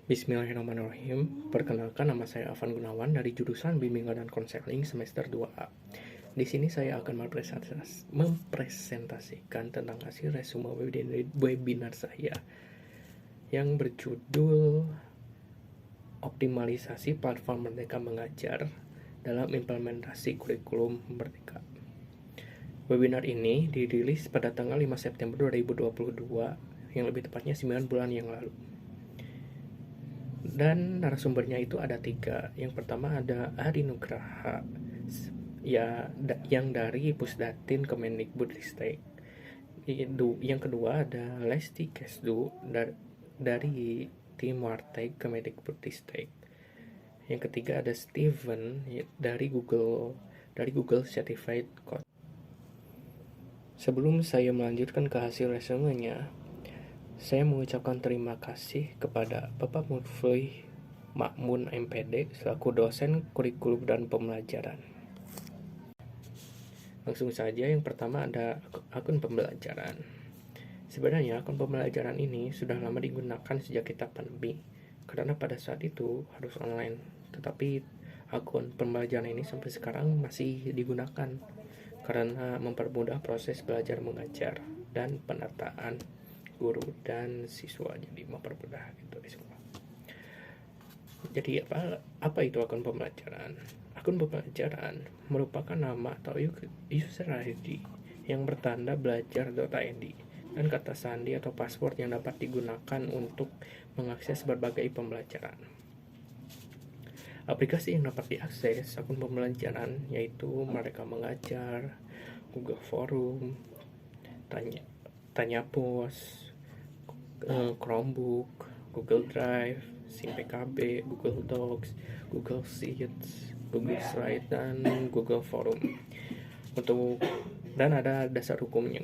Bismillahirrahmanirrahim. Perkenalkan, nama saya Afan Gunawan dari jurusan Bimbingan dan Konseling semester 2A. Di sini saya akan mempresentasikan tentang hasil resume webinar saya yang berjudul Optimalisasi Platform Merdeka Mengajar dalam Implementasi Kurikulum Merdeka. Webinar ini dirilis pada tanggal 5 September 2022, yang lebih tepatnya 9 bulan yang lalu. Dan narasumbernya itu ada 3. Yang pertama ada Ari Nugraha, yang dari Pusdatin Kemendikbudristek. Yang kedua ada Lesti Kesdu dari tim Warteg Kemendikbudristek. Yang ketiga ada Steven dari Google Certified Code. Sebelum saya melanjutkan ke hasil resumenya, saya mengucapkan terima kasih kepada Bapak Mufli Makmun MPD selaku dosen kurikulum dan pembelajaran. Langsung saja, yang pertama ada akun pembelajaran. Sebenarnya akun pembelajaran ini sudah lama digunakan sejak kita pandemi, karena pada saat itu harus online. Tetapi akun pembelajaran ini sampai sekarang masih digunakan karena mempermudah proses belajar mengajar dan penataan guru dan siswa, jadi mempermudah gitu di sekolah. Jadi apa itu akun pembelajaran? Akun pembelajaran merupakan nama atau user ID yang bertanda belajar.id dan kata sandi atau password yang dapat digunakan untuk mengakses berbagai pembelajaran. Aplikasi yang dapat diakses akun pembelajaran yaitu Merdeka Mengajar, Google Forum, Tanya Pos, Chromebook, Google Drive, SimPKB, Google Docs, Google Sheets, Google Slide, dan Google Forum. Dan ada dasar hukumnya.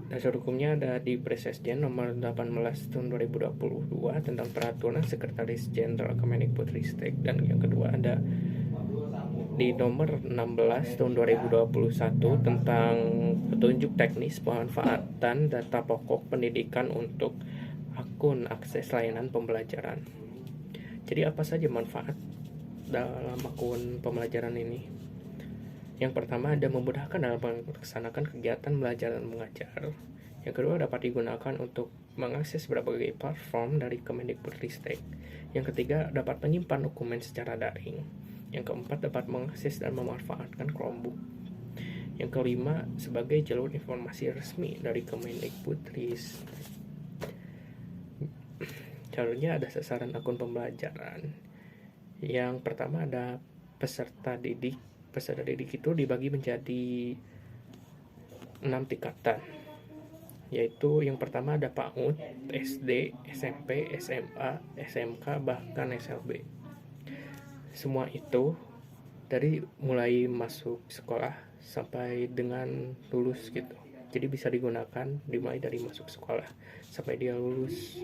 Dasar hukumnya ada di Presesjen nomor 18 tahun 2022 tentang peraturan Sekretaris Jenderal Kemendikbudristek, dan yang kedua ada di nomor 16 tahun 2021 tentang petunjuk teknis pemanfaatan data pokok pendidikan untuk akun akses layanan pembelajaran. Jadi apa saja manfaat dalam akun pembelajaran ini? Yang pertama ada memudahkan dalam melaksanakan kegiatan belajar dan mengajar. Yang kedua dapat digunakan untuk mengakses berbagai platform dari Kemendikbudristek. Yang ketiga dapat menyimpan dokumen secara daring. Yang keempat dapat mengakses dan memanfaatkan Chromebook. Yang kelima sebagai jalur informasi resmi dari Kemendikbudristek. Jalurnya ada sasaran akun pembelajaran. Yang pertama ada peserta didik. Peserta didik itu dibagi menjadi 6 tingkatan, yaitu yang pertama ada PAUD, SD, SMP, SMA, SMK, bahkan SLB. Semua itu dari mulai masuk sekolah sampai dengan lulus gitu. Jadi bisa digunakan dimulai dari masuk sekolah sampai dia lulus.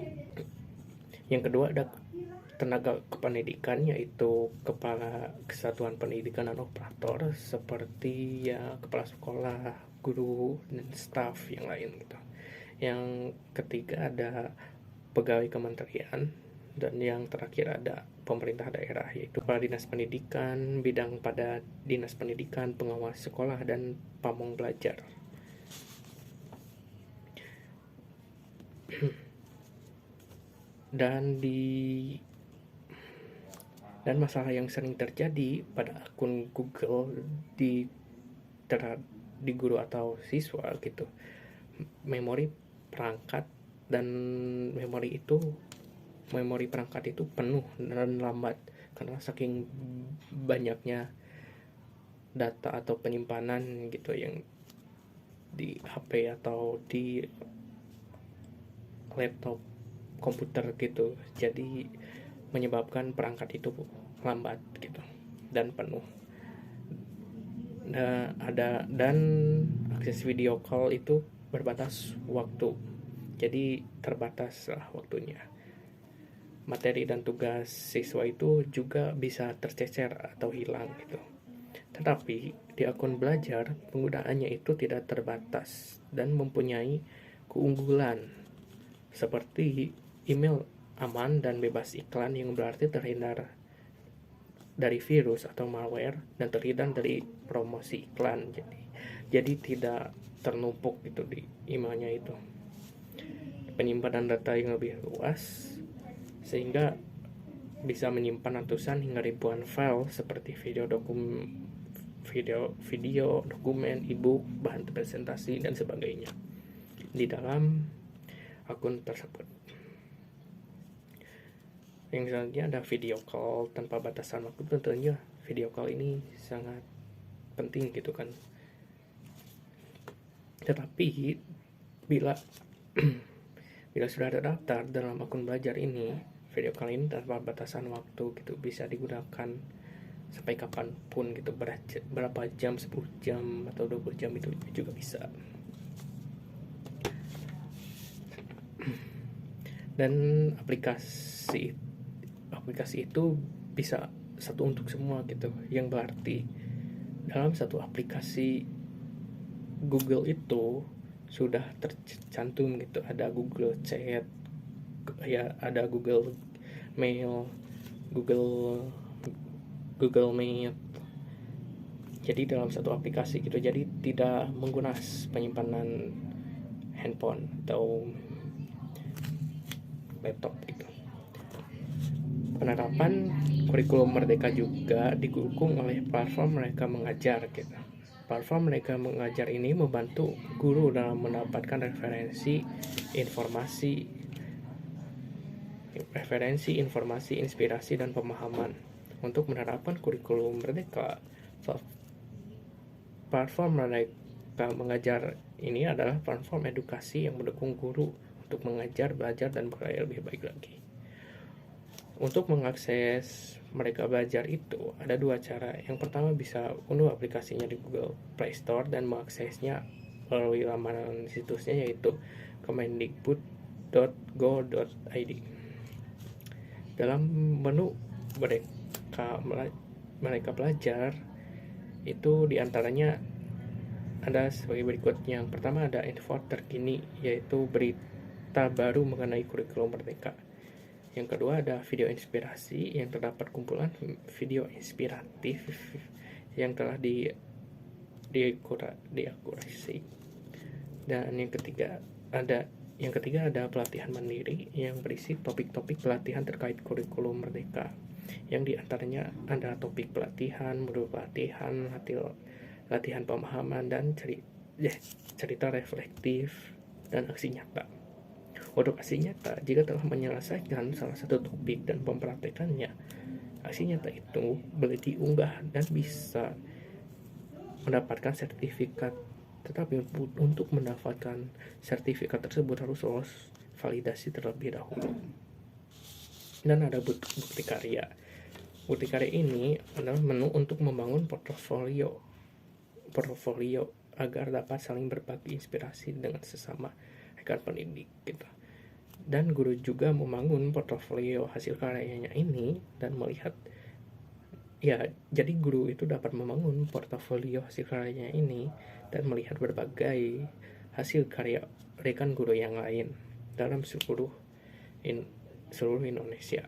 Yang kedua ada tenaga kependidikan, yaitu kepala kesatuan pendidikan dan operator seperti ya kepala sekolah, guru, dan staf yang lain gitu. Yang ketiga ada pegawai kementerian, dan yang terakhir ada pemerintah daerah, yaitu kepala dinas pendidikan, bidang pada dinas pendidikan, pengawas sekolah, dan pamong belajar. Dan masalah yang sering terjadi pada akun Google di guru atau siswa gitu, memori perangkat itu penuh dan lambat karena saking banyaknya data atau penyimpanan gitu yang di HP atau di laptop komputer gitu. Jadi menyebabkan perangkat itu lambat gitu dan penuh. Dan akses video call itu berbatas waktu, jadi terbatas lah waktunya. Materi dan tugas siswa itu juga bisa tercecer atau hilang gitu. Tetapi di akun belajar penggunaannya itu tidak terbatas dan mempunyai keunggulan seperti email aman dan bebas iklan, yang berarti terhindar dari virus atau malware dan terhindar dari promosi iklan. Jadi tidak ternumpuk itu di emailnya itu. Penyimpanan data yang lebih luas sehingga bisa menyimpan ratusan hingga ribuan file seperti video, dokumen, e-book, bahan presentasi dan sebagainya di dalam akun tersebut. Yang selanjutnya ada video call tanpa batasan waktu. Tentunya video call ini sangat penting gitu kan. Tetapi bila sudah terdaftar dalam akun belajar ini, video call ini tanpa batasan waktu gitu, bisa digunakan sampai kapanpun gitu, berapa jam, 10 jam atau 20 jam itu juga bisa. Dan aplikasi itu bisa satu untuk semua gitu, yang berarti dalam satu aplikasi Google itu sudah tercantum gitu, ada Google Chat, ya ada Google Mail, Google Meet. Jadi dalam satu aplikasi gitu, jadi tidak menggunakan penyimpanan handphone atau laptop gitu. Penerapan kurikulum Merdeka juga didukung oleh platform Mereka Mengajar gitu. Platform Mereka Mengajar ini membantu guru dalam mendapatkan referensi, informasi, inspirasi, dan pemahaman. Untuk menerapkan kurikulum Merdeka, platform Mereka Mengajar ini adalah platform edukasi yang mendukung guru untuk mengajar, belajar, dan berkarya lebih baik lagi. Untuk mengakses Merdeka Belajar itu ada dua cara. Yang pertama, bisa unduh aplikasinya di Google Play Store dan mengaksesnya melalui laman situsnya, yaitu kemendikbud.go.id. Dalam menu Merdeka Belajar itu diantaranya ada sebagai berikut. Yang pertama ada info terkini, yaitu berita baru mengenai kurikulum Merdeka. Yang kedua ada video inspirasi, yang terdapat kumpulan video inspiratif yang telah diakurasi. Dan yang ketiga ada pelatihan mandiri yang berisi topik-topik pelatihan terkait kurikulum Merdeka, yang diantaranya ada topik pelatihan, modul pelatihan, latihan pemahaman, dan cerita reflektif dan aksi nyata. Untuk aksi nyata, jika telah menyelesaikan salah satu topik dan mempraktekannya, aksi nyata itu boleh diunggah dan bisa mendapatkan sertifikat. Tetapi untuk mendapatkan sertifikat tersebut harus lolos validasi terlebih dahulu. Dan ada bukti karya. Bukti karya ini adalah menu untuk membangun portofolio agar dapat saling berbagi inspirasi dengan sesama rekan pendidik gitu. Dan guru juga membangun portofolio hasil karyanya ini dan melihat, jadi guru itu dapat membangun portofolio hasil karyanya ini dan melihat berbagai hasil karya rekan guru yang lain dalam seluruh Indonesia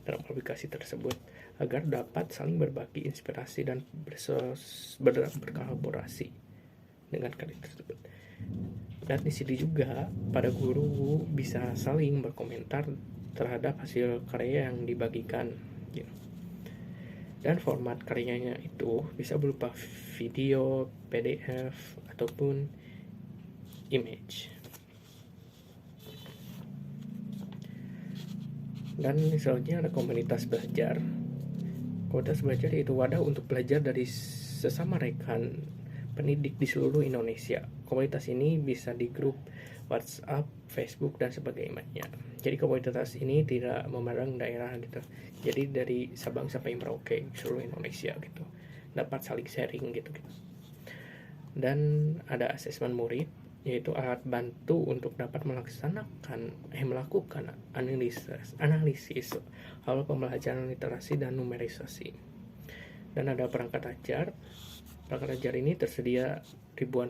dalam aplikasi tersebut, agar dapat saling berbagi inspirasi dan berkolaborasi dengan karya tersebut. Dan di sini juga para guru bisa saling berkomentar terhadap hasil karya yang dibagikan gitu. Dan format karyanya itu bisa berupa video, PDF, ataupun image. Dan selanjutnya ada komunitas belajar. Komunitas belajar yaitu wadah untuk belajar dari sesama rekan pendidik di seluruh Indonesia. Komunitas ini bisa di grup WhatsApp, Facebook, dan sebagainya. Jadi komunitas ini tidak memandang daerah gitu. Jadi dari Sabang sampai Merauke seluruh Indonesia gitu. Dapat saling sharing gitu. Dan ada asesmen murid, yaitu alat bantu untuk dapat melakukan analisis hal pembelajaran literasi dan numerisasi. Dan ada perangkat ajar. Perangkat ajar ini tersedia ribuan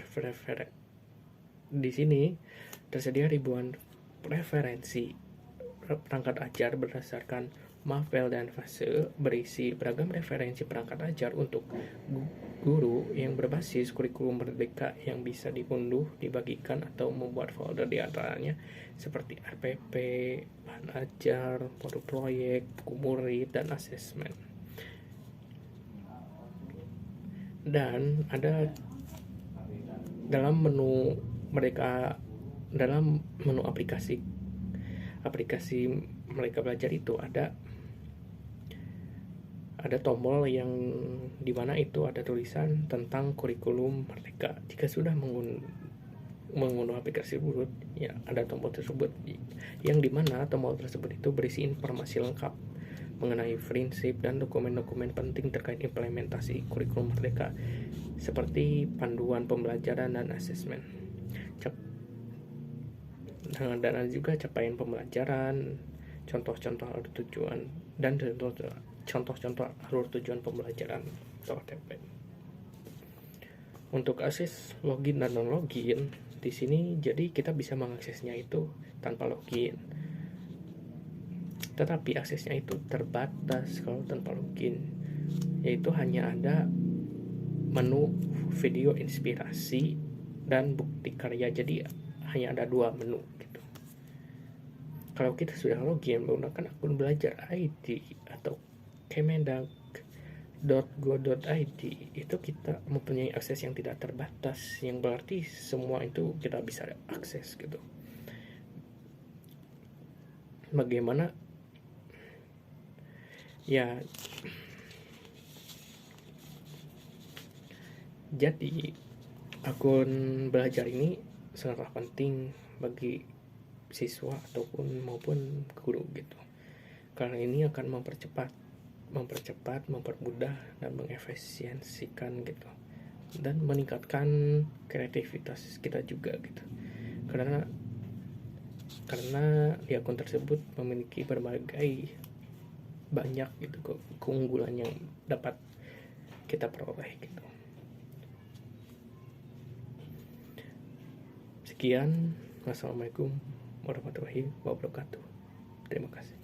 referensi perangkat ajar berdasarkan Mafel dan fase, berisi beragam referensi perangkat ajar untuk guru yang berbasis kurikulum merdeka yang bisa diunduh, dibagikan, atau membuat folder di antaranya seperti RPP, bahan ajar, modul proyek, buku murid, dan asesmen. Dan ada dalam menu aplikasi mereka belajar itu ada tombol yang dimana itu ada tulisan tentang kurikulum merdeka. Jika sudah mengunduh aplikasi tersebut, ya ada tombol tersebut yang dimana tombol tersebut itu berisi informasi lengkap mengenai prinsip dan dokumen-dokumen penting terkait implementasi kurikulum merdeka seperti panduan pembelajaran dan asesmen. Dan ada juga capaian pembelajaran, contoh-contoh alur tujuan, dan contoh-contoh alur tujuan pembelajaran atau OTP. Untuk akses login dan non-login di sini, jadi kita bisa mengaksesnya itu tanpa login. Tetapi aksesnya itu terbatas kalau tanpa login, yaitu hanya ada menu video inspirasi dan bukti karya. Jadi hanya ada 2 menu gitu. Kalau kita sudah login menggunakan akun belajar ID atau kemendag.go.id, itu kita mempunyai akses yang tidak terbatas, yang berarti semua itu kita bisa akses gitu. Bagaimana ya, jadi akun belajar ini sangatlah penting bagi siswa ataupun maupun guru gitu, karena ini akan mempercepat, mempermudah, dan mengefisiensikan gitu, dan meningkatkan kreativitas kita juga gitu, karena di akun tersebut memiliki berbagai banyak gitu keunggulan yang dapat kita peroleh gitu. Sekian, wassalamualaikum warahmatullahi wabarakatuh. Terima kasih.